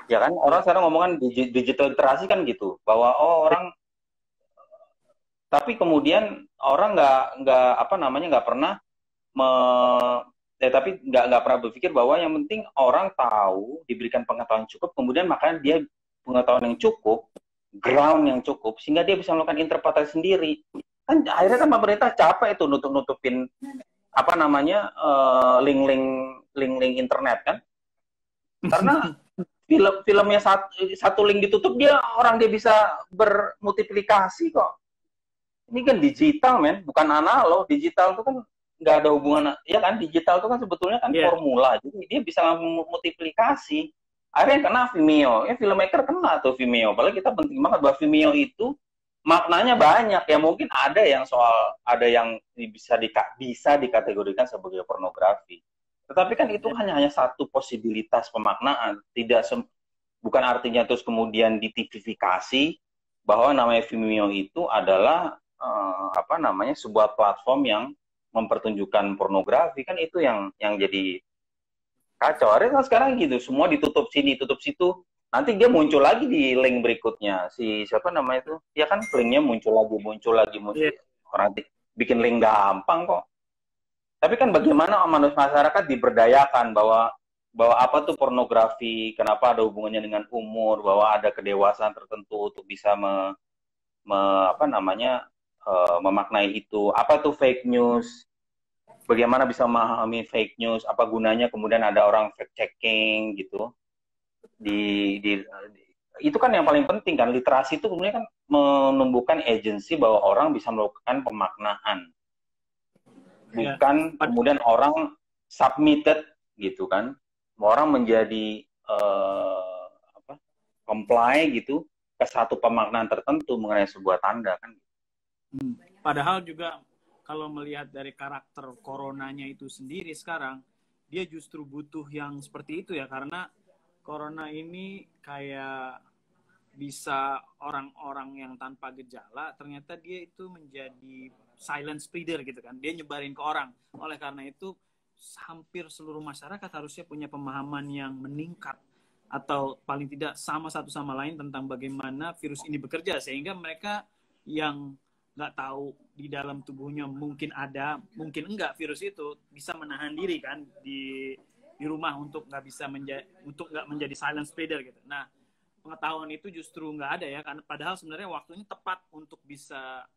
Ya kan, orang sekarang ngomongin digital literasi kan gitu, bahwa oh orang, tapi kemudian orang nggak pernah tapi nggak pernah berpikir bahwa yang penting orang tahu, diberikan pengetahuan cukup, kemudian makanya dia pengetahuan yang cukup, ground yang cukup, sehingga dia bisa melakukan interpretasi sendiri. Kan akhirnya kan pemerintah capek itu nutupin apa namanya link-link internet kan, karena filmnya satu link ditutup orang dia bisa bermultiplikasi kok. Ini kan digital men, bukan analog. Digital itu kan nggak ada hubungan, ya kan, digital itu kan sebetulnya kan formula, jadi dia bisa multiplikasi. Akhirnya yang kena Vimeo, filmmaker kena tuh Vimeo. Padahal kita penting banget bahwa Vimeo itu maknanya banyak. Ya mungkin ada yang bisa dikategorikan sebagai pornografi. Tetapi kan itu hanya satu posibilitas pemaknaan. Bukan artinya terus kemudian ditipifikasi bahwa namanya Vimeo itu adalah sebuah platform yang mempertunjukkan pornografi. Kan itu yang jadi kacau. Akhirnya sekarang gitu, semua ditutup sini, tutup situ. Nanti dia muncul lagi di link berikutnya. Siapa namanya itu? Ya kan linknya muncul lagi. Orang bikin link gampang kok. Tapi kan bagaimana masyarakat diberdayakan bahwa apa tuh pornografi, kenapa ada hubungannya dengan umur, bahwa ada kedewasaan tertentu untuk bisa memaknai itu. Apa tuh fake news? Bagaimana bisa memahami fake news, apa gunanya kemudian ada orang fact checking gitu. Itu kan yang paling penting kan, literasi itu kemudian kan menumbuhkan agensi bahwa orang bisa melakukan pemaknaan. Bukan kemudian orang submitted gitu kan. Orang menjadi comply gitu ke satu pemaknaan tertentu mengenai sebuah tanda kan. Padahal juga kalau melihat dari karakter coronanya itu sendiri sekarang, dia justru butuh yang seperti itu ya, karena corona ini kayak bisa orang-orang yang tanpa gejala, ternyata dia itu menjadi silent spreader gitu kan, dia nyebarin ke orang. Oleh karena itu, hampir seluruh masyarakat harusnya punya pemahaman yang meningkat, atau paling tidak sama satu sama lain tentang bagaimana virus ini bekerja, sehingga mereka yang nggak tahu di dalam tubuhnya mungkin ada, mungkin enggak virus itu, bisa menahan diri kan di rumah untuk nggak menjadi silent spreader gitu. Nah, pengetahuan itu justru nggak ada ya, karena padahal sebenarnya waktunya tepat untuk bisa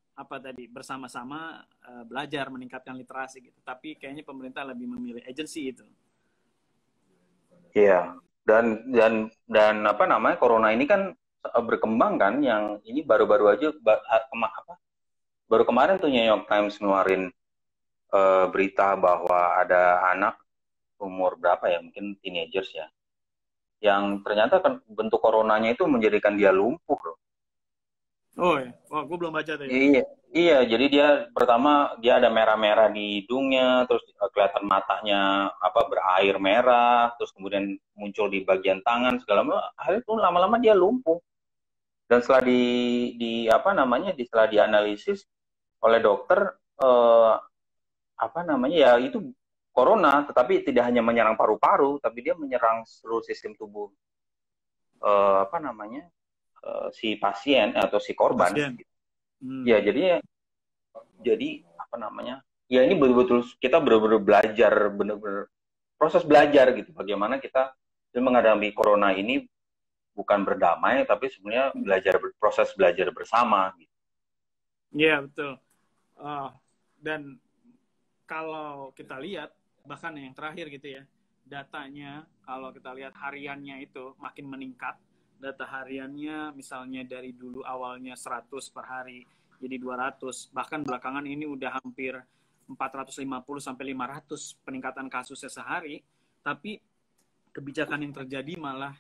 bersama-sama belajar meningkatkan literasi gitu. Tapi kayaknya pemerintah lebih memilih agensi itu. Iya. Dan corona ini kan berkembang kan, yang ini baru-baru aja baru kemarin tuh New York Times ngeluarin berita bahwa ada anak umur berapa ya, mungkin teenagers ya, yang ternyata kan bentuk coronanya itu menjadikan dia lumpuh loh. Oh ya, gue belum baca tuh ya. Iya, jadi dia pertama dia ada merah-merah di hidungnya, terus kelihatan matanya berair merah, terus kemudian muncul di bagian tangan segala macam. Akhirnya tuh lama-lama dia lumpuh. Dan setelah apa namanya, setelah dianalisis oleh dokter, apa namanya ya, itu corona, tetapi tidak hanya menyerang paru-paru, tapi dia menyerang seluruh sistem tubuh, apa namanya, si pasien atau si korban. Pasien. Ya, jadi apa namanya, ya ini betul-betul kita benar-benar belajar, benar-benar proses belajar gitu, bagaimana kita menghadapi corona ini bukan berdamai, tapi sebenarnya proses belajar bersama gitu. Iya, betul. Dan kalau kita lihat, bahkan yang terakhir gitu ya, datanya kalau kita lihat hariannya itu makin meningkat. Data hariannya misalnya dari dulu awalnya 100 per hari jadi 200, bahkan belakangan ini udah hampir 450 sampai 500 peningkatan kasusnya sehari, tapi kebijakan yang terjadi malah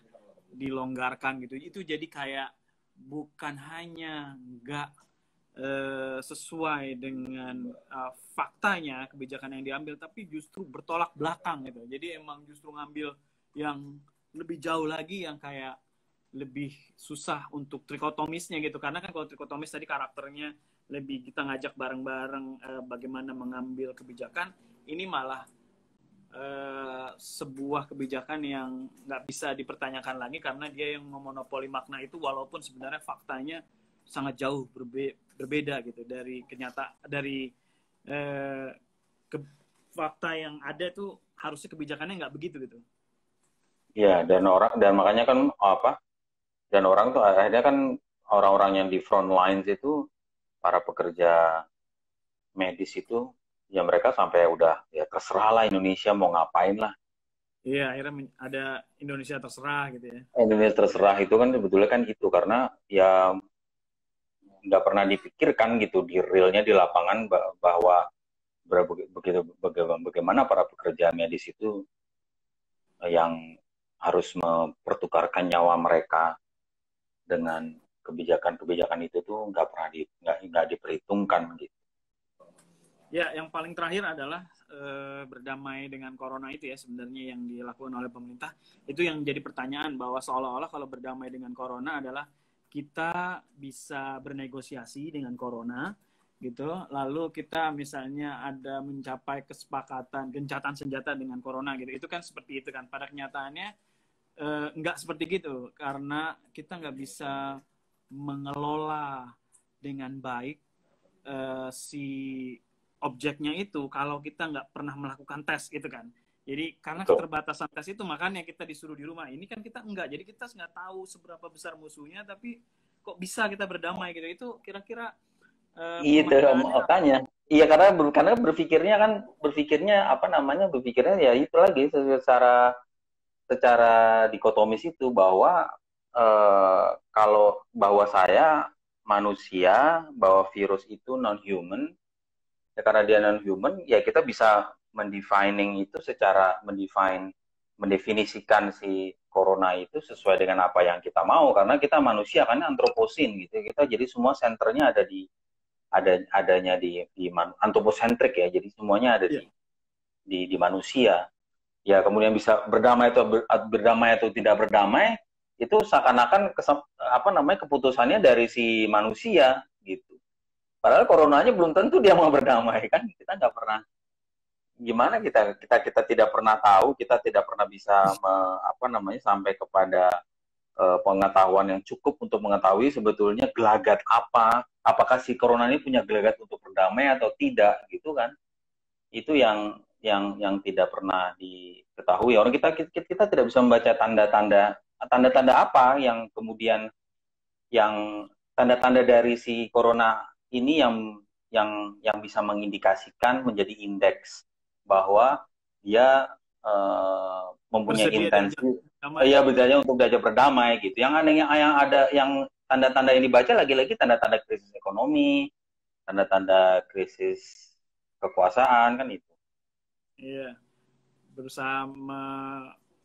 dilonggarkan gitu. Itu jadi kayak bukan hanya nggak sesuai dengan faktanya kebijakan yang diambil, tapi justru bertolak belakang gitu. Jadi emang justru ngambil yang lebih jauh lagi, yang kayak lebih susah untuk trikotomisnya gitu. Karena kan kalau trikotomis tadi karakternya lebih kita ngajak bareng-bareng bagaimana mengambil kebijakan, ini malah sebuah kebijakan yang nggak bisa dipertanyakan lagi karena dia yang memonopoli makna itu, walaupun sebenarnya faktanya sangat jauh berbeda gitu dari fakta yang ada tuh, harusnya kebijakannya nggak begitu gitu. Ya, dan makanya kan dan orang tuh akhirnya kan orang-orang yang di front lines itu, para pekerja medis itu, ya mereka sampai udah ya terserah lah Indonesia mau ngapain lah. Iya, akhirnya ada Indonesia terserah gitu ya. Indonesia terserah itu kan sebetulnya kan gitu, karena ya nggak pernah dipikirkan gitu di realnya di lapangan bahwa bagaimana para pekerja medis itu yang harus mempertukarkan nyawa mereka dengan kebijakan-kebijakan itu tuh nggak diperhitungkan gitu. Ya, yang paling terakhir adalah berdamai dengan corona itu ya, sebenarnya yang dilakukan oleh pemerintah. Itu yang jadi pertanyaan, bahwa seolah-olah kalau berdamai dengan corona adalah kita bisa bernegosiasi dengan corona gitu, lalu kita misalnya ada mencapai kesepakatan gencatan senjata dengan corona gitu. Itu kan seperti itu kan. Pada kenyataannya nggak seperti gitu, karena kita nggak bisa mengelola dengan baik si objeknya itu kalau kita nggak pernah melakukan tes gitu kan. Jadi karena keterbatasan tes itu, makanya kita disuruh di rumah. Ini kan kita enggak, jadi kita nggak tahu seberapa besar musuhnya, tapi kok bisa kita berdamai gitu. Itu kira-kira itu makanya. Iya, karena berpikirnya apa namanya, berpikirnya ya itu lagi secara dikotomis itu, bahwa bahwa saya manusia, bahwa virus itu non-human. Ya, karena dia non-human, ya kita bisa mendefinisikan si corona itu sesuai dengan apa yang kita mau, karena kita manusia kan, antroposin gitu. Kita jadi semua senternya adanya di antroposentrik ya, jadi semuanya ada di manusia. Ya, kemudian bisa berdamai atau tidak berdamai itu seakan-akan keputusannya dari si manusia gitu. Padahal coronanya belum tentu dia mau berdamai kan. Kita nggak pernah, gimana kita tidak pernah tahu, kita tidak pernah bisa sampai kepada pengetahuan yang cukup untuk mengetahui sebetulnya gelagat apakah si corona ini punya gelagat untuk berdamai atau tidak gitu kan. Itu yang tidak pernah diketahui. Orang kita tidak bisa membaca tanda-tanda apa yang kemudian, yang tanda-tanda dari si corona ini yang bisa mengindikasikan menjadi indeks bahwa dia mempunyai intensi bersedia untuk diajak berdamai gitu. Yang tanda-tanda yang dibaca lagi-lagi tanda-tanda krisis ekonomi, tanda-tanda krisis kekuasaan kan itu. Iya, berusaha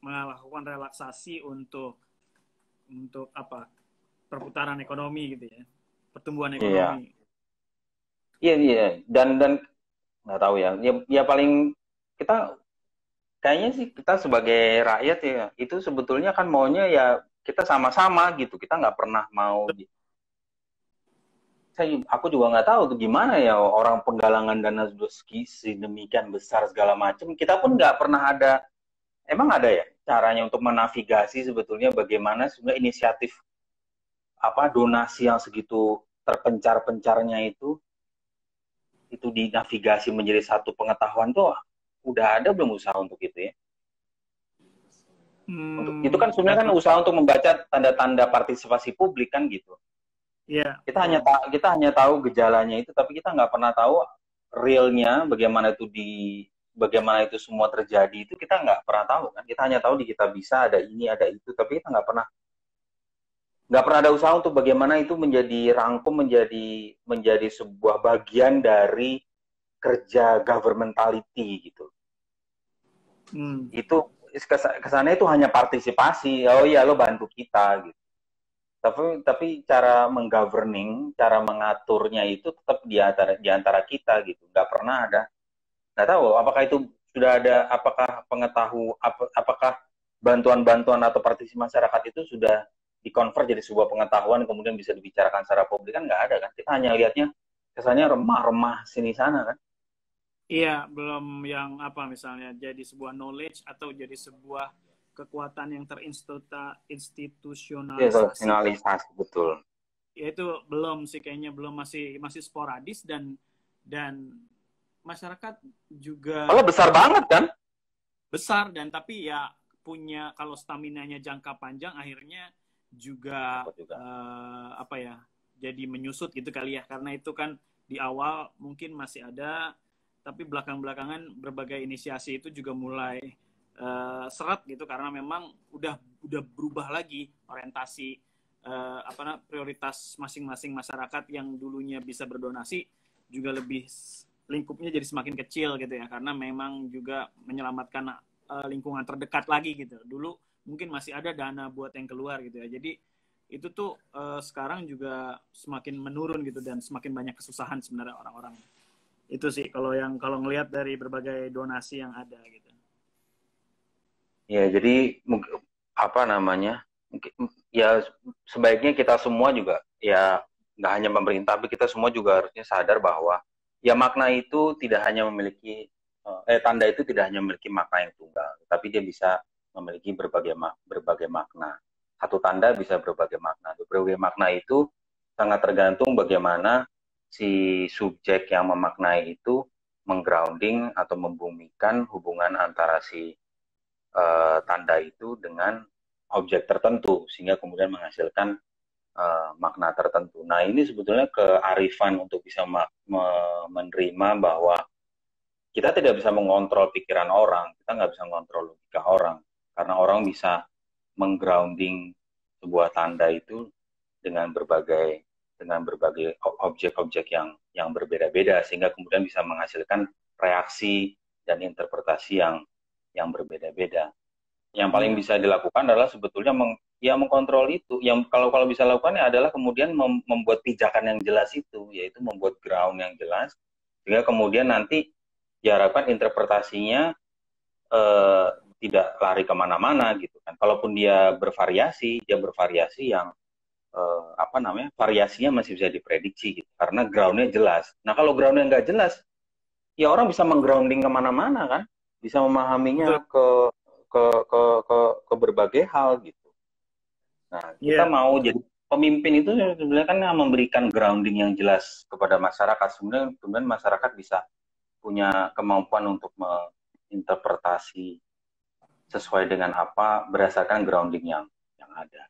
melakukan relaksasi untuk perputaran ekonomi gitu ya, pertumbuhan ekonomi. Iya. Dan nggak tahu ya. Ya paling kita kayaknya sih, kita sebagai rakyat ya, itu sebetulnya kan maunya ya kita sama-sama gitu, kita nggak pernah mau. Aku juga nggak tahu tuh gimana ya orang penggalangan dana sedemikian besar segala macam, kita pun nggak pernah ada. Emang ada ya caranya untuk menavigasi sebetulnya bagaimana sebenarnya inisiatif donasi yang segitu terpencar-pencarnya itu dinavigasi menjadi satu pengetahuan tuh udah ada belum usaha untuk itu ya? Untuk itu kan sebenarnya kan usaha untuk membaca tanda-tanda partisipasi publik kan gitu. Iya. Kita hanya tahu gejalanya itu, tapi kita nggak pernah tahu realnya bagaimana itu semua terjadi, itu kita nggak pernah tahu kan. Kita hanya tahu di kita bisa ada ini ada itu, tapi kita nggak pernah ada usaha untuk bagaimana itu menjadi rangkum menjadi sebuah bagian dari kerja governmentality gitu. Itu kesannya itu hanya partisipasi, oh iya lo bantu kita gitu. Tapi cara menggoverning, cara mengaturnya itu tetap di antara kita gitu. Nggak pernah ada. Nggak tahu apakah itu sudah ada, apakah bantuan-bantuan atau partisipasi masyarakat itu sudah dikonvert jadi sebuah pengetahuan kemudian bisa dibicarakan secara publik, kan nggak ada kan. Kita hanya lihatnya kesannya remah-remah sini sana kan. Iya, belum yang misalnya jadi sebuah knowledge atau jadi sebuah kekuatan yang terinstitusionalisasi. Betul. Ya itu belum sih, kayaknya belum, masih sporadis dan masyarakat juga. Kalau besar banget kan? Besar, dan tapi ya punya, kalau staminanya jangka panjang akhirnya juga jadi menyusut gitu kali ya, karena itu kan di awal mungkin masih ada, tapi belakang-belakangan berbagai inisiasi itu juga mulai seret gitu, karena memang udah berubah lagi orientasi prioritas masing-masing masyarakat yang dulunya bisa berdonasi juga lebih lingkupnya jadi semakin kecil gitu ya, karena memang juga menyelamatkan lingkungan terdekat lagi gitu. Dulu mungkin masih ada dana buat yang keluar gitu ya, jadi itu tuh sekarang juga semakin menurun gitu, dan semakin banyak kesusahan sebenarnya orang-orang. Itu sih kalau ngelihat dari berbagai donasi yang ada gitu. Ya, jadi ya sebaiknya kita semua juga, ya nggak hanya pemerintah, tapi kita semua juga harusnya sadar bahwa ya makna itu tidak hanya memiliki, tanda itu tidak hanya memiliki makna yang tunggal, tapi dia bisa memiliki berbagai makna. Satu tanda bisa berbagai makna. Berbagai makna itu sangat tergantung bagaimana si subjek yang memaknai itu menggrounding atau membumikan hubungan antara si tanda itu dengan objek tertentu, sehingga kemudian menghasilkan makna tertentu. Nah, ini sebetulnya kearifan untuk bisa menerima bahwa kita tidak bisa mengontrol pikiran orang, kita nggak bisa mengontrol logika orang, karena orang bisa menggrounding sebuah tanda itu dengan berbagai objek-objek yang berbeda-beda, sehingga kemudian bisa menghasilkan reaksi dan interpretasi yang berbeda-beda. Yang paling bisa dilakukan adalah sebetulnya mengkontrol itu. Yang kalau bisa lakukannya adalah kemudian membuat pijakan yang jelas itu, yaitu membuat ground yang jelas, sehingga kemudian nanti diharapkan interpretasinya tidak lari kemana-mana gitu kan. Kalaupun dia bervariasi yang variasinya masih bisa diprediksi gitu, karena groundnya jelas. Nah, kalau groundnya nggak jelas, ya orang bisa menggrounding kemana-mana kan, bisa memahaminya ke berbagai hal gitu. Nah, kita mau jadi pemimpin itu sebenarnya kan memberikan grounding yang jelas kepada masyarakat. Kemudian masyarakat bisa punya kemampuan untuk menginterpretasi sesuai dengan apa berdasarkan grounding yang ada.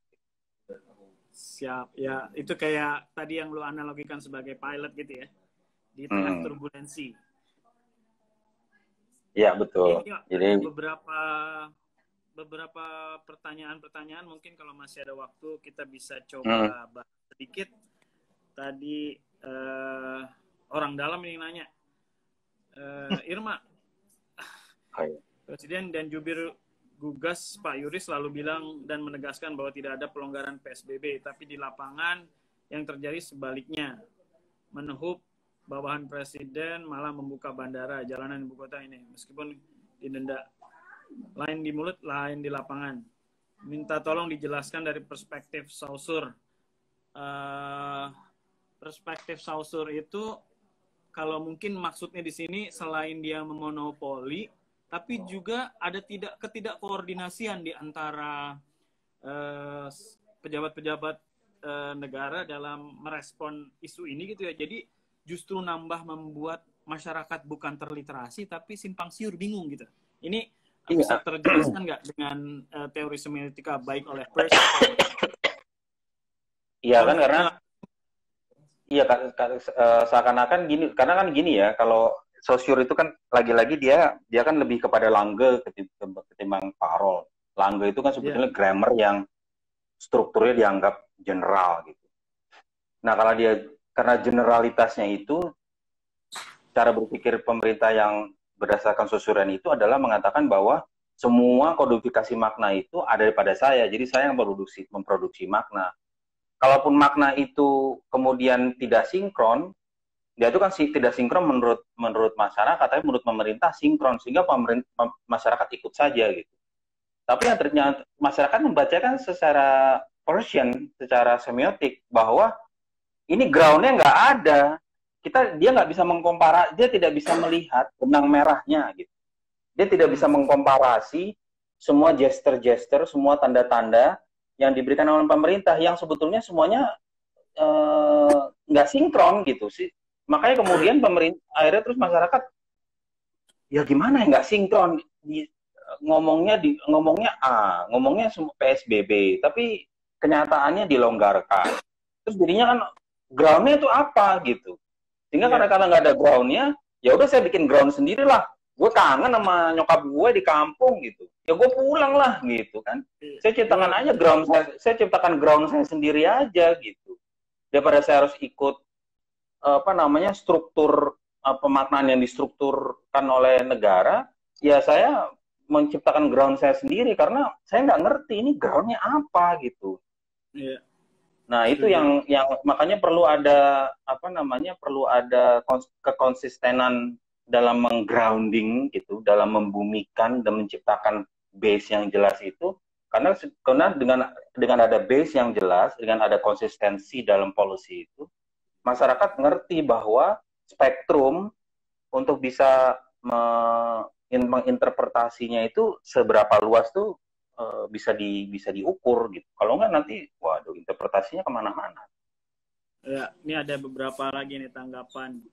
Siap, ya itu kayak tadi yang lo analogikan sebagai pilot gitu ya, di tengah turbulensi. Ya, betul. Jadi beberapa pertanyaan mungkin kalau masih ada waktu kita bisa coba bahas sedikit. Tadi orang dalam ini nanya, Irma, Presiden dan Jubir Gugas Pak Yuri selalu bilang dan menegaskan bahwa tidak ada pelonggaran PSBB, tapi di lapangan yang terjadi sebaliknya. Menhub bawahan Presiden malah membuka bandara, jalanan ibu kota ini, meskipun didenda. Lain di mulut, lain di lapangan. minta tolong dijelaskan dari perspektif Saussure. Perspektif Saussure itu kalau mungkin maksudnya di sini selain dia memonopoli, tapi juga ada ketidakkoordinasian di antara pejabat-pejabat negara dalam merespon isu ini gitu ya. Jadi justru membuat masyarakat bukan terliterasi tapi simpang siur, bingung gitu. Ini bisa terjelaskan nggak dengan teori semiotika baik oleh Peirce? Iya kan, karena seakan-akan gini, karena kan gini ya, kalau Saussure itu kan lagi-lagi dia kan lebih kepada Lange ketimbang Parol. Lange itu kan sebetulnya grammar yang strukturnya dianggap general gitu. Nah, karena generalitasnya itu, cara berpikir pemerintah yang berdasarkan Saussurian itu adalah mengatakan bahwa semua kodifikasi makna itu ada pada saya. Jadi saya yang memproduksi makna. Kalaupun makna itu kemudian tidak sinkron, dia itu kan tidak sinkron menurut masyarakat, tapi menurut pemerintah sinkron, sehingga masyarakat ikut saja gitu. Tapi yang ternyata masyarakat membacakan secara Persian, secara semiotik, bahwa ini ground-nya nggak ada. Dia nggak bisa dia tidak bisa melihat benang merahnya gitu. Dia tidak bisa mengkomparasi semua gesture-gesture, semua tanda-tanda yang diberikan oleh pemerintah yang sebetulnya semuanya nggak sinkron gitu sih. Makanya kemudian pemerintah akhirnya terus masyarakat, ya gimana ya nggak sinkron, ngomongnya semua PSBB, tapi kenyataannya dilonggarkan. Terus jadinya kan groundnya itu apa gitu. Sehingga karena nggak ada groundnya, ya udah saya bikin ground sendiri lah. Gue kangen sama nyokap gue di kampung gitu. Ya gue pulang lah gitu kan. Saya ciptakan aja ground saya ciptakan ground saya sendiri aja gitu. Daripada saya harus ikut struktur pemaknaan yang distrukturkan oleh negara, ya saya menciptakan ground saya sendiri karena saya nggak ngerti ini groundnya apa gitu. Nah itu yang makanya perlu ada kekonsistenan dalam menggrounding gitu, dalam membumikan dan menciptakan base yang jelas itu, karena dengan ada base yang jelas, dengan ada konsistensi dalam policy itu, masyarakat ngerti bahwa spektrum untuk bisa menginterpretasinya itu seberapa luas tuh bisa diukur gitu. Kalau nggak nanti, waduh, interpretasinya kemana-mana. Ya, ini ada beberapa lagi nih tanggapan.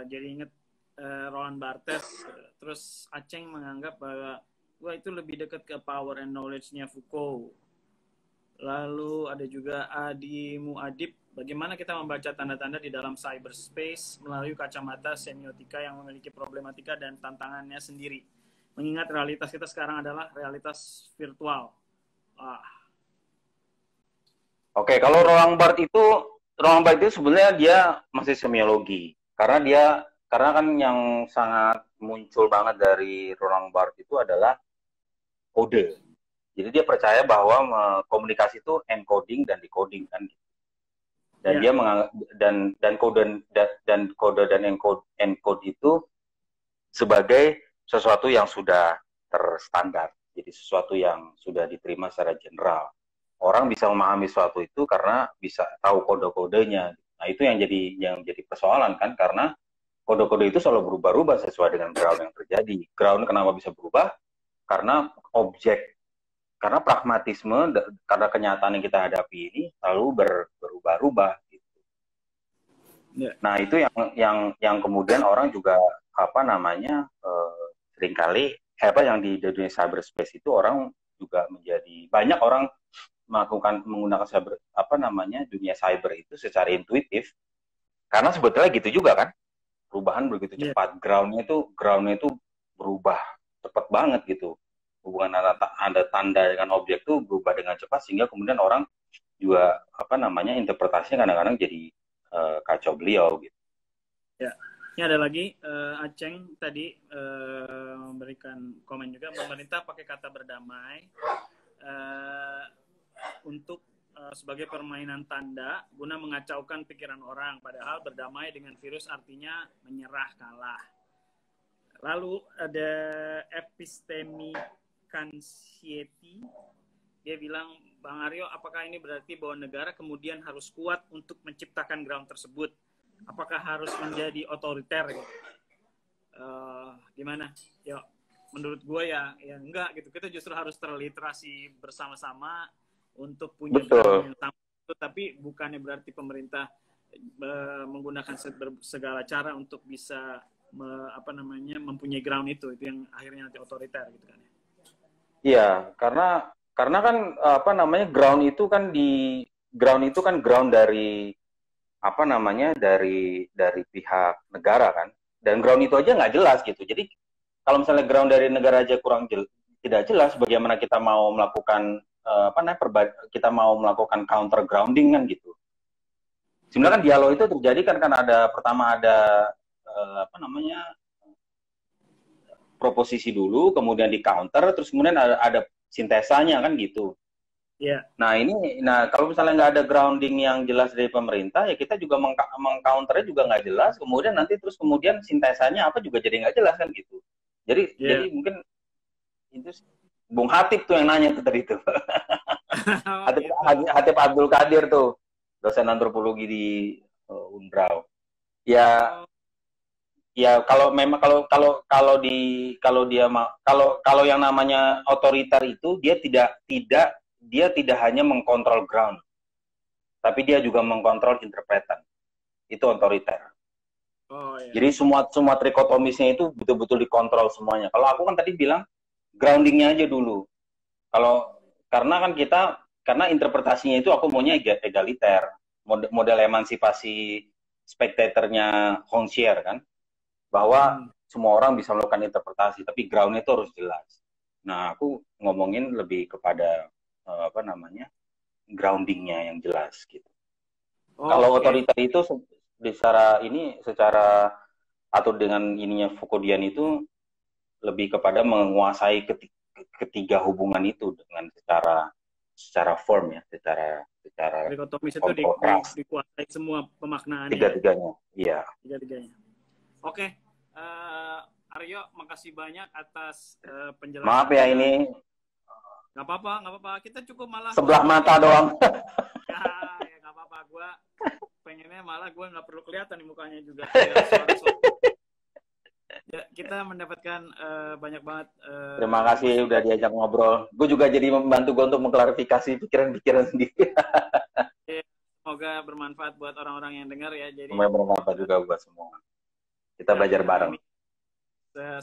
Jadi inget Roland Barthes, terus Aceng menganggap bahwa wah itu lebih dekat ke power and knowledge-nya Foucault. Lalu ada juga Adi Muadib, bagaimana kita membaca tanda-tanda di dalam cyberspace melalui kacamata semiotika yang memiliki problematika dan tantangannya sendiri. Mengingat realitas kita sekarang adalah realitas virtual. Oke, kalau Roland Barthes itu sebenarnya dia masih semiologi. Karena kan yang sangat muncul banget dari Roland Barthes itu adalah kode. Jadi dia percaya bahwa komunikasi itu encoding dan decoding kan. Dan dia menganggap dan kode dan encode itu sebagai sesuatu yang sudah terstandar. Jadi sesuatu yang sudah diterima secara general. Orang bisa memahami sesuatu itu karena bisa tahu kode-kodenya. Nah, itu yang jadi persoalan kan, karena kode-kode itu selalu berubah-ubah sesuai dengan ground yang terjadi. Ground kenapa bisa berubah? Karena pragmatisme, karena kenyataan yang kita hadapi ini selalu berubah-ubah gitu. Nah, itu yang kemudian orang juga seringkali yang di dunia cyberspace itu orang juga banyak orang menggunakan dunia cyber itu secara intuitif, karena sebetulnya gitu juga kan, perubahan begitu cepat, groundnya itu berubah cepat banget gitu, hubungan ada tanda dengan objek itu berubah dengan cepat, sehingga kemudian orang juga interpretasinya kadang-kadang jadi kacau beliau gitu. Ya, ini ada lagi Aceng tadi memberikan komen juga, pemerintah pakai kata berdamai untuk sebagai permainan tanda guna mengacaukan pikiran orang, padahal berdamai dengan virus artinya menyerah kalah. Lalu ada Epistemi Kansieti, dia bilang, Bang Aryo, apakah ini berarti bahwa negara kemudian harus kuat untuk menciptakan ground tersebut? Apakah harus menjadi otoriter? Gitu? Gimana? Yo, menurut gue ya enggak gitu. Kita justru harus terliterasi bersama-sama untuk punya ground yang sama. Tapi bukannya berarti pemerintah menggunakan segala cara untuk bisa mempunyai ground itu yang akhirnya nanti otoriter gitu kan ya. Iya, karena kan ground itu kan ground dari dari pihak negara kan, dan ground itu aja nggak jelas gitu. Jadi kalau misalnya ground dari negara aja tidak jelas, bagaimana kita mau melakukan kita mau melakukan counter grounding kan gitu. Sebenarnya kan dialog itu terjadi kan pertama ada proposisi dulu, kemudian di counter, terus kemudian ada sintesanya kan gitu. Yeah. Nah kalau misalnya nggak ada grounding yang jelas dari pemerintah, ya kita juga mengcounternya juga nggak jelas. Kemudian kemudian sintesanya apa juga jadi nggak jelas kan gitu. Jadi mungkin itu Bung Hatip tuh yang nanya tuh tadi tuh. Hatip Abdul Qadir tuh, dosen antropologi di Unbrau. Ya kalau yang namanya otoriter itu dia tidak hanya mengkontrol ground, tapi dia juga mengkontrol interpretan. Itu otoriter. Oh, iya. Jadi semua trikotomisnya itu betul-betul dikontrol semuanya. Kalau aku kan tadi bilang groundingnya aja dulu. Karena interpretasinya itu aku maunya egaliter, model emansipasi spektatornya Hongxier kan, bahwa semua orang bisa melakukan interpretasi, tapi groundnya itu harus jelas. Nah, aku ngomongin lebih kepada groundingnya yang jelas gitu. Kalau otoriter itu secara atau dengan ininya Foucauldian itu lebih kepada menguasai ketiga hubungan itu dengan secara form ya, secara trikotomis itu dikuasai semua pemaknaannya. Tiga-tiganya, iya. Tiga-tiganya. Oke, Aryo, makasih banyak atas penjelasan. Maaf ya ini. Nggak apa-apa. Kita cukup malah. Sebelah mata doang. Ya nggak apa-apa. Gue pengennya malah gue nggak perlu kelihatan di mukanya juga. Ya, kita mendapatkan banyak banget. Terima kasih udah diajak ngobrol. Gue juga jadi membantu gue untuk mengklarifikasi pikiran-pikiran sendiri. Semoga bermanfaat buat orang-orang yang dengar ya. Jadi semoga bermanfaat juga buat semua. Kita belajar bareng.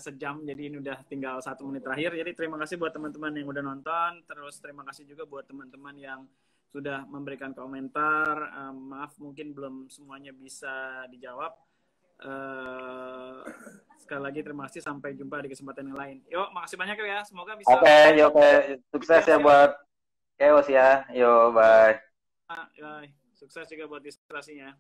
Sejam, jadi ini udah tinggal 1 menit terakhir. Jadi terima kasih buat teman-teman yang udah nonton. Terus terima kasih juga buat teman-teman yang sudah memberikan komentar. Maaf mungkin belum semuanya bisa dijawab. Sekali lagi terima kasih, sampai jumpa di kesempatan yang lain. Yuk, makasih banyak ya. Semoga bisa. Oke. Sukses ya buat Chaos ya. Yo, bye. Sukses juga buat ilustrasinya.